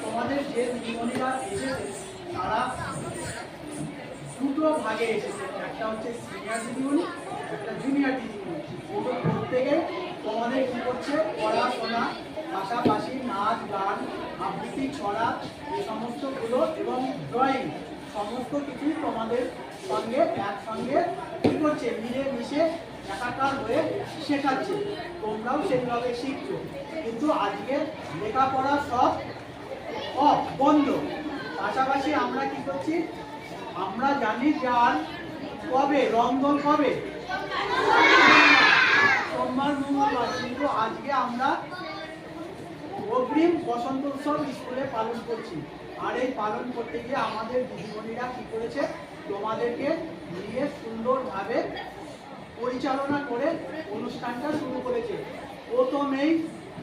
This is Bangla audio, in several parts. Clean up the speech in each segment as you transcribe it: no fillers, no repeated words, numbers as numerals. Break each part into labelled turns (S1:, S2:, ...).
S1: তোমাদের যে দিদিমণিরা এসেছে তারা দুটো ভাগে এসেছে, একটা হচ্ছে সিনিয়র দিদিমণি, একটা জুনিয়র দিদিমণি। দুটো প্রত্যেকে তোমাদের কি করছে, পড়াশোনা পাশাপাশি নাচ গান আবৃত্তি ছড়া এই সমস্তগুলো এবং ড্রয়িং সমস্ত কিছুই তোমাদের সঙ্গে একসঙ্গে কি করছে, মিলেমিশে একাকার হয়ে শেখাচ্ছে। তোমরাও সেইভাবে শিখছো, কিন্তু আজকে লেখাপড়া সব বন্ধ। পাশাপাশি আমরা কি করছি, আমরা জানি যে আর কবে রংদোল, কবে সোমবার মঙ্গলবার, কিন্তু আজকে আমরা অগ্রিম বসন্ত উৎসব স্কুলে পালন করছি। আর এই পালন করতে গিয়ে আমাদের দিদিমণিরা কি করেছে, তোমাদেরকে নিয়ে সুন্দরভাবে পরিচালনা করে অনুষ্ঠানটা শুরু করেছে। প্রথমেই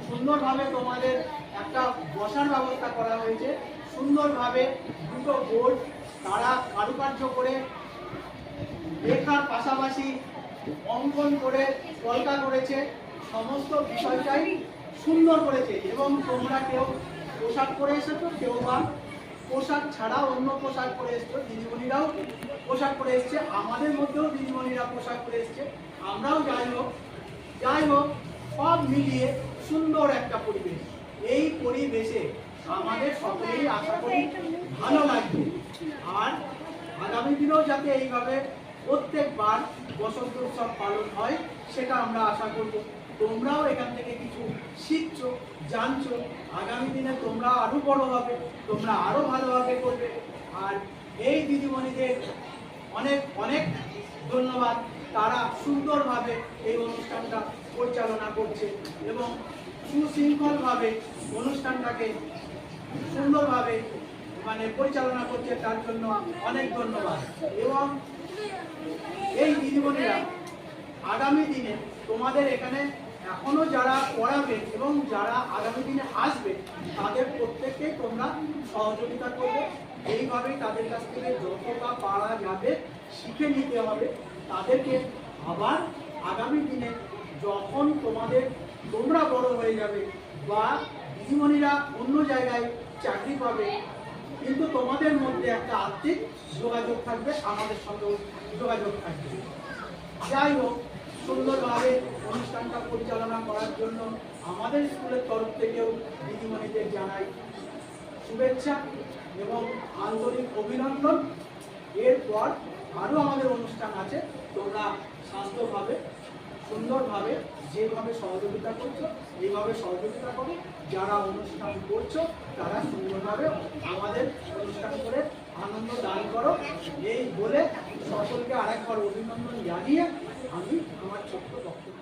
S1: সুন্দরভাবে তোমাদের একটা বসার ব্যবস্থা করা হয়েছে, সুন্দরভাবে দুটো বোর্ড তারা কারুকার্য করে লেখার পাশাপাশি অঙ্কন করে কলকা করেছে, সমস্ত বিষয়টাই সুন্দর করেছে। এবং তোমরা কেউ পোশাক পরে এসেছো, কেউ বা পোশাক ছাড়া অন্য পোশাক পরে এসছো, দিদিমণিরাও পোশাক পরে এসছে, আমাদের মধ্যেও দিদিমণিরা পোশাক পরে এসছে। আমরাও যাই হোক সব মিলিয়ে সুন্দর একটা পরিবেশ। এই পরিবেশে আমাদের সকলেই আশা করি ভালো লাগবে। আর আগামী দিনেও যাতে এইভাবে প্রত্যেকবার বসন্ত উৎসব পালন হয় সেটা আমরা আশা করব। তোমরাও এখান থেকে কিছু শিখছো, জানছো, আগামী দিনে তোমরা আরো বড় হবে, তোমরা আরো ভালোভাবে করবে। আর এই দিদিমণিদের অনেক অনেক ধন্যবাদ, তারা সুন্দরভাবে এই অনুষ্ঠানটা পরিচালনা করছে এবং সুশৃঙ্খলভাবে অনুষ্ঠানটাকে সুন্দরভাবে পরিচালনা করছে, তার জন্য অনেক ধন্যবাদ। এবং এই দিদিমণিরা আগামী দিনে তোমাদের এখানে এখনো যারা পড়াবে এবং যারা আগামী দিনে আসবে তাদের প্রত্যেককেই তোমরা সহযোগিতা করবে। এইভাবেই তাদের কাছ থেকে যতটা পারা যাবে শিখে নিতে হবে। তাদেরকে আবার আগামী দিনে যখন তোমরা বড় হয়ে যাবে বা দিদিমণিরা অন্য জায়গায় চাকরি পাবে, কিন্তু তোমাদের মধ্যে একটা আর্থিক যোগাযোগ থাকবে, আমাদের সঙ্গে যোগাযোগ থাকবে। যাই হোক, সুন্দরভাবে অনুষ্ঠানটা পরিচালনা করার জন্য আমাদের স্কুলের তরফ থেকেও দিদিমণিদের জানাই শুভেচ্ছা এবং আন্তরিক অভিনন্দন। এরপর আরও আমাদের অনুষ্ঠান আছে, তোমরা স্বাস্থ্যভাবে সুন্দরভাবে যেভাবে সহযোগিতা করছো এইভাবে সহযোগিতা করো। যারা অনুষ্ঠান করছো তারা সুন্দরভাবে আমাদের অনুষ্ঠান করে আনন্দ দান করো। এই বলে সকলকে আরেকবার অভিনন্দন জানিয়ে আমি আমার ছোট্ট বক্তব্য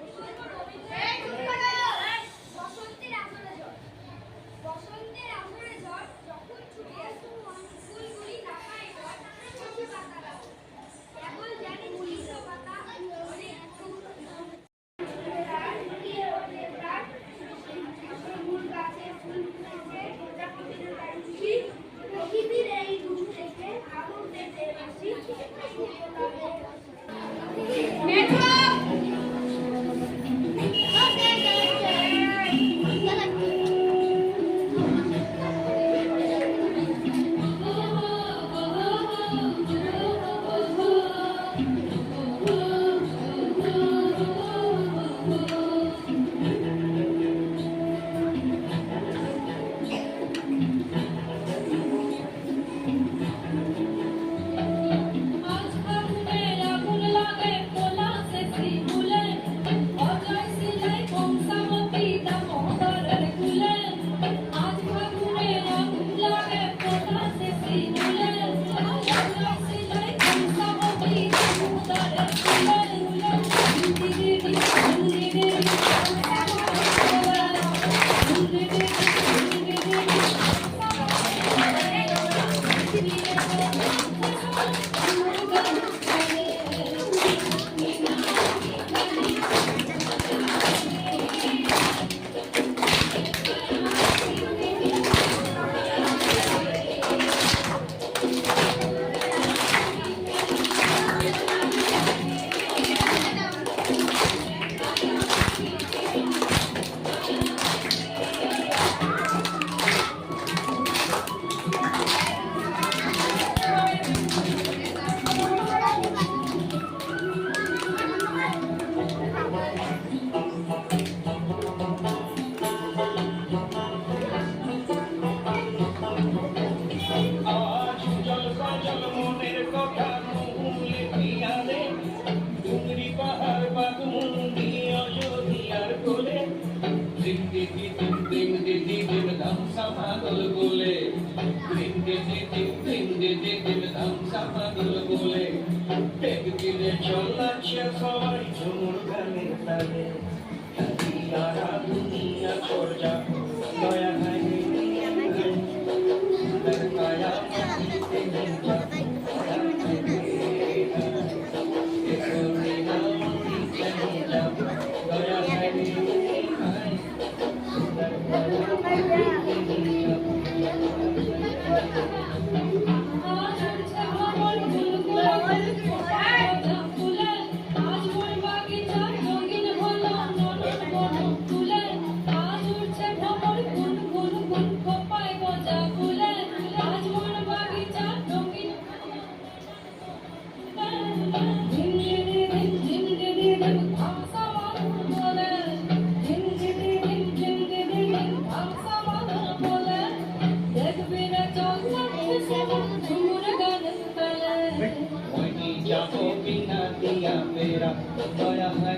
S2: बिना दिया मेरा गया है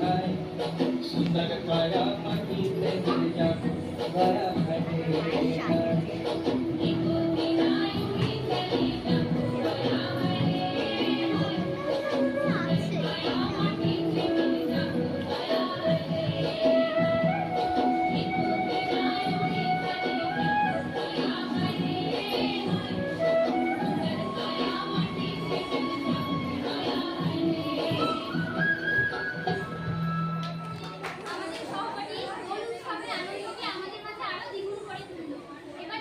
S2: हाय सुंदर काया माटी से गिर जा गया है हाय
S3: আমাদের সহপাঠী গোল উৎসবের আনন্দকে আমাদের মাঝে আরো দ্বিগুণ করে তুলল। এবার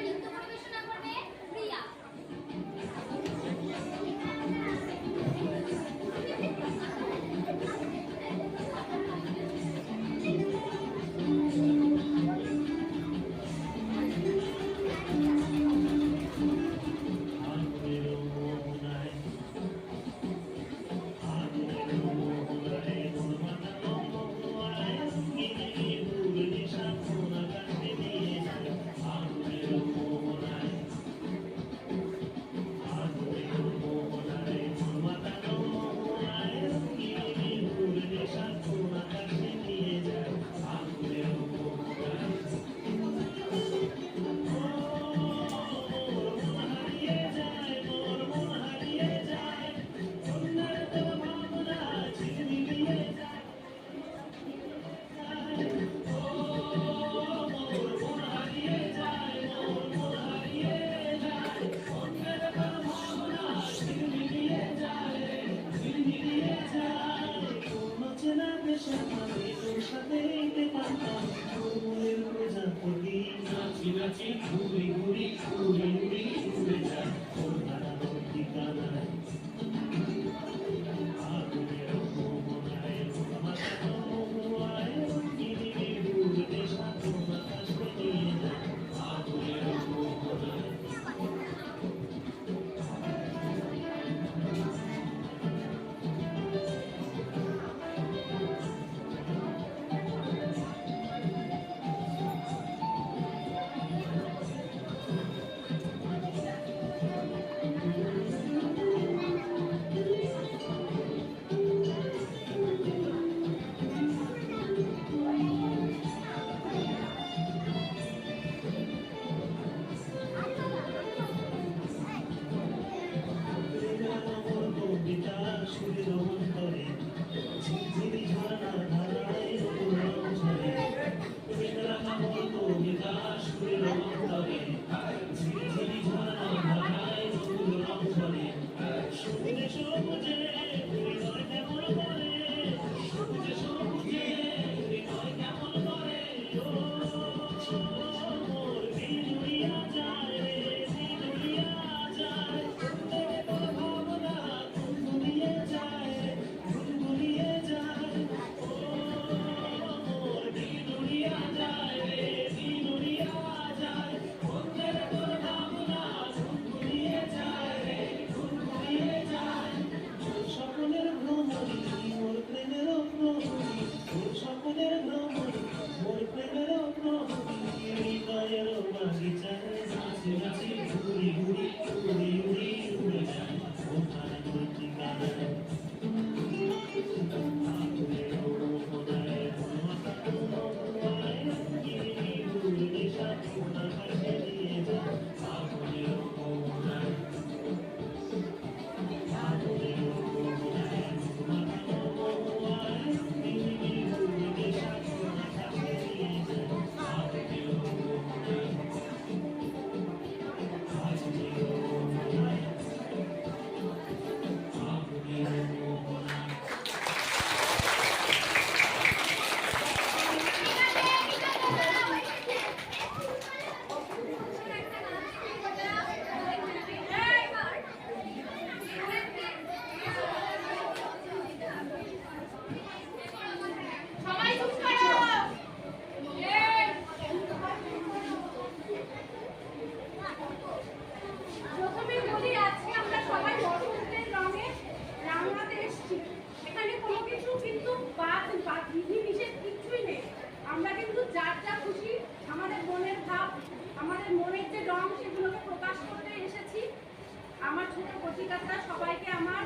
S3: আমার ছোট কচিকাটা সবাইকে আমার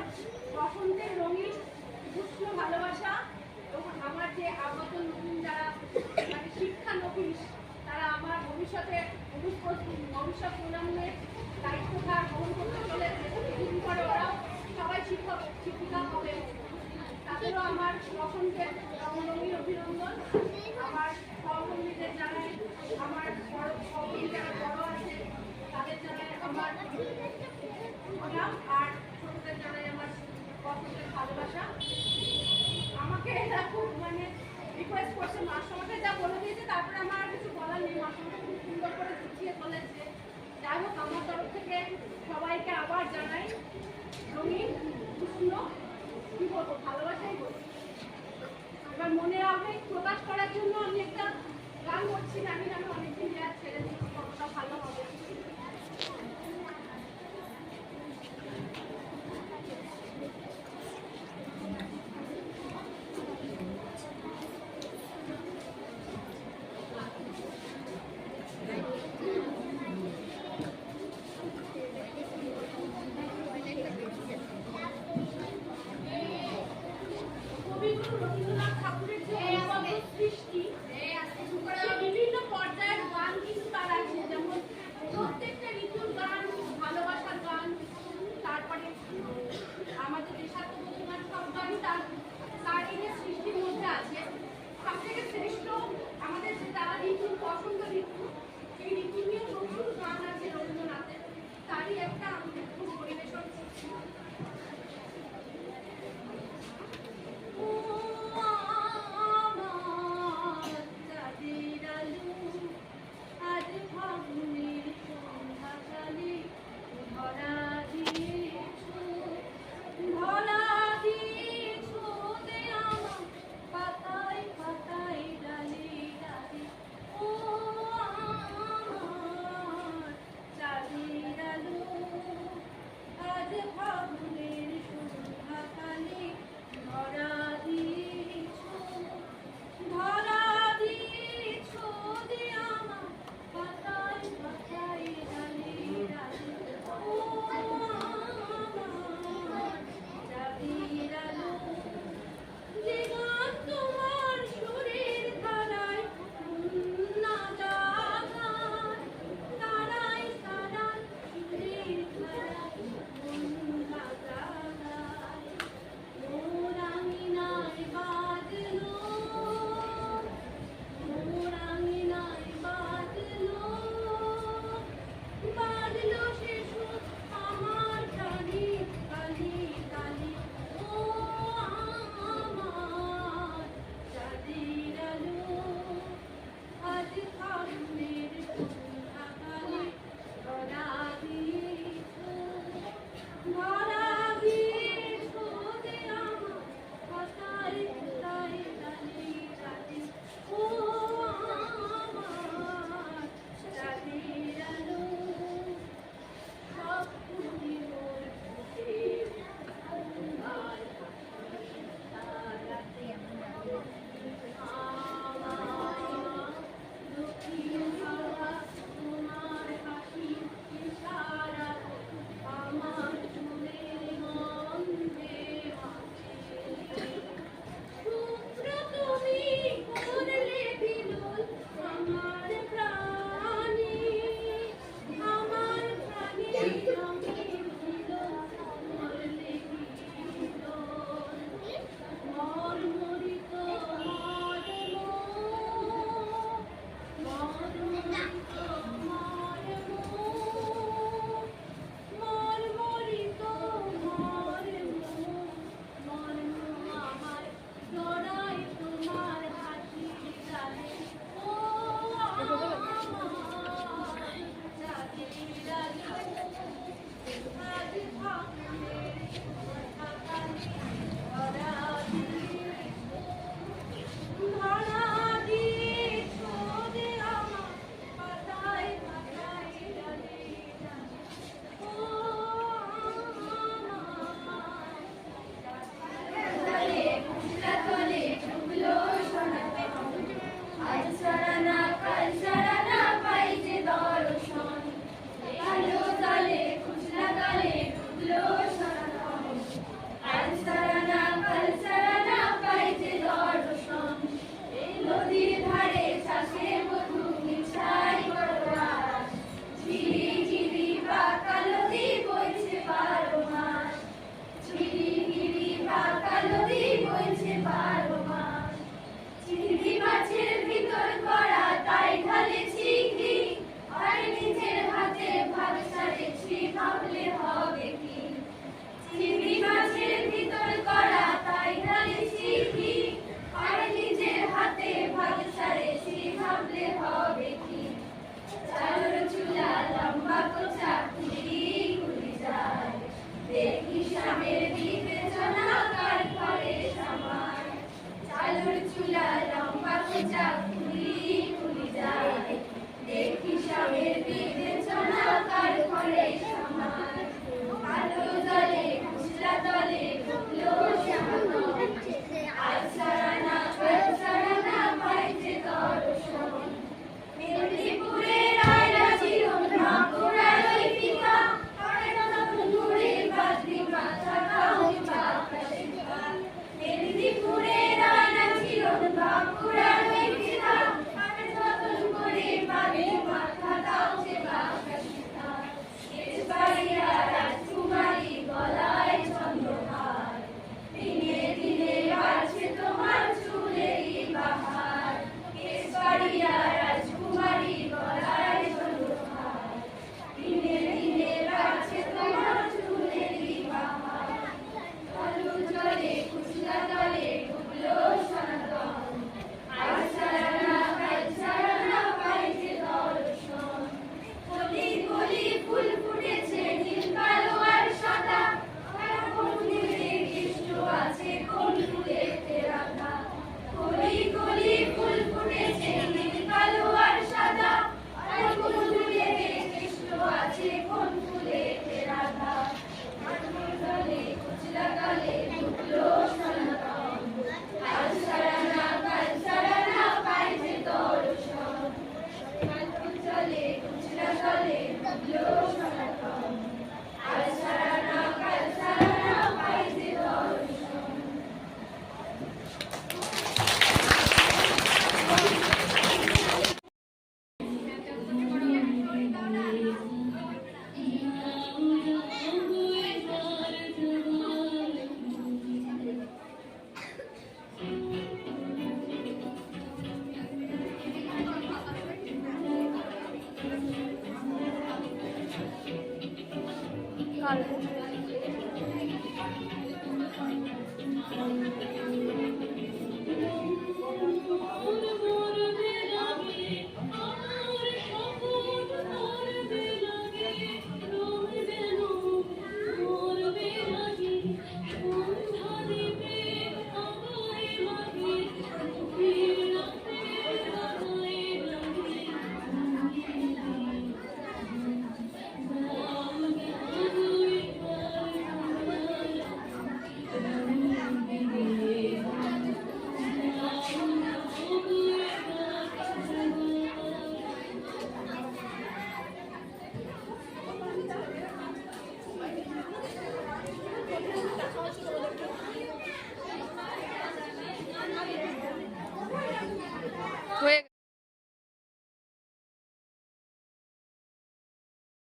S3: বসন্তের রঙিন উষ্ণ ভালোবাসা এবং আমার যে আগত নতুন যারা মানে শিক্ষা নবিশ তারা আমার ভবিষ্যতে ভবিষ্যৎ প্রজন্মের দায়িত্বভার গ্রহণ করতে চলেছে কিছুদিন পরে ওরাও সবাই শিক্ষক শিক্ষিকা হবে তাদেরও আমার বসন্তের রঙিন অভিনন্দন। আমার সহকর্মীদের জানাই আমার বড় সহকর্মী যারা বড় আছে তাদের জানাই আমার প্রণাম আর ছোটদের জানাই আমার বসন্তের ভালোবাসা। আমাকে এটা খুব মানে রিকোয়েস্ট করছে মাস্টারমশাই যা বলে দিয়েছে তারপরে আমার আর কিছু বলার নেই, মাস্টারমশাই খুব সুন্দর করে বুঝিয়ে বলেছে। যাই হোক আমার তরফ থেকে সবাইকে আবার জানাই রঙিন উষ্ণ কি বলবো ভালোবাসাই বলবো। এবার মনের আবেগ প্রকাশ করার জন্য আমি একটা গান করছি, জানি না আমি অনেকদিন রেয়াজ ছেড়ে দিচ্ছি কতটা ভালো হবে। কবিগুরু রবীন্দ্রনাথ ঠাকুরের যে আমাদের সৃষ্টি বিভিন্ন পর্যায়ের গান কিন্তু তার আছে, যেমন প্রত্যেকটা ঋতুর গান, ভালোবাসার গান, তারপরে আমাদের দেশাত্মবোধক গান, সব গানই তার এই যে সৃষ্টির মধ্যে আছে। সব থেকে শ্রেষ্ঠ আমাদের যে তারা ঋতু বসন্ত ঋতু, সেই ঋতু নিয়ে প্রচুর গান আছে রবীন্দ্রনাথের, তারই একটা আমি একটু পরিবেশন করছি। আজ ফাগুনের সন্ধ্যাকালে ধরা দিয়েছো দে আমার পাতায় পাতায় ডালে ডালে, ও আমার চাঁদের আলো আজ ফাগুনের সন্ধ্যাকালে ধরা দিয়েছো দে আমার পাতায় পাতায় ডালে ডালে, ও আমার চাঁদের আলো। যে গান তোমার সুরের ধারায় না জাগায়, তারাই তারাই সুরের ধারায় না জাগায়। মোর আঙিনায় বাজলো সে সুর আমার কানে কানে কানে, ও আমার চাঁদের আলো আজ ফাগুনের সন্ধ্যাকালে ধরা দিয়েছো দে আমার পাতায় পাতায় ডালে ডালে, ও আমার চাঁদের আলো। সব ফুলে মোর বুকে তোমার তারাতে আমার দক্ষিণ হাওয়া তোমার হাসি ইশারা আমার চুলে
S2: বলবো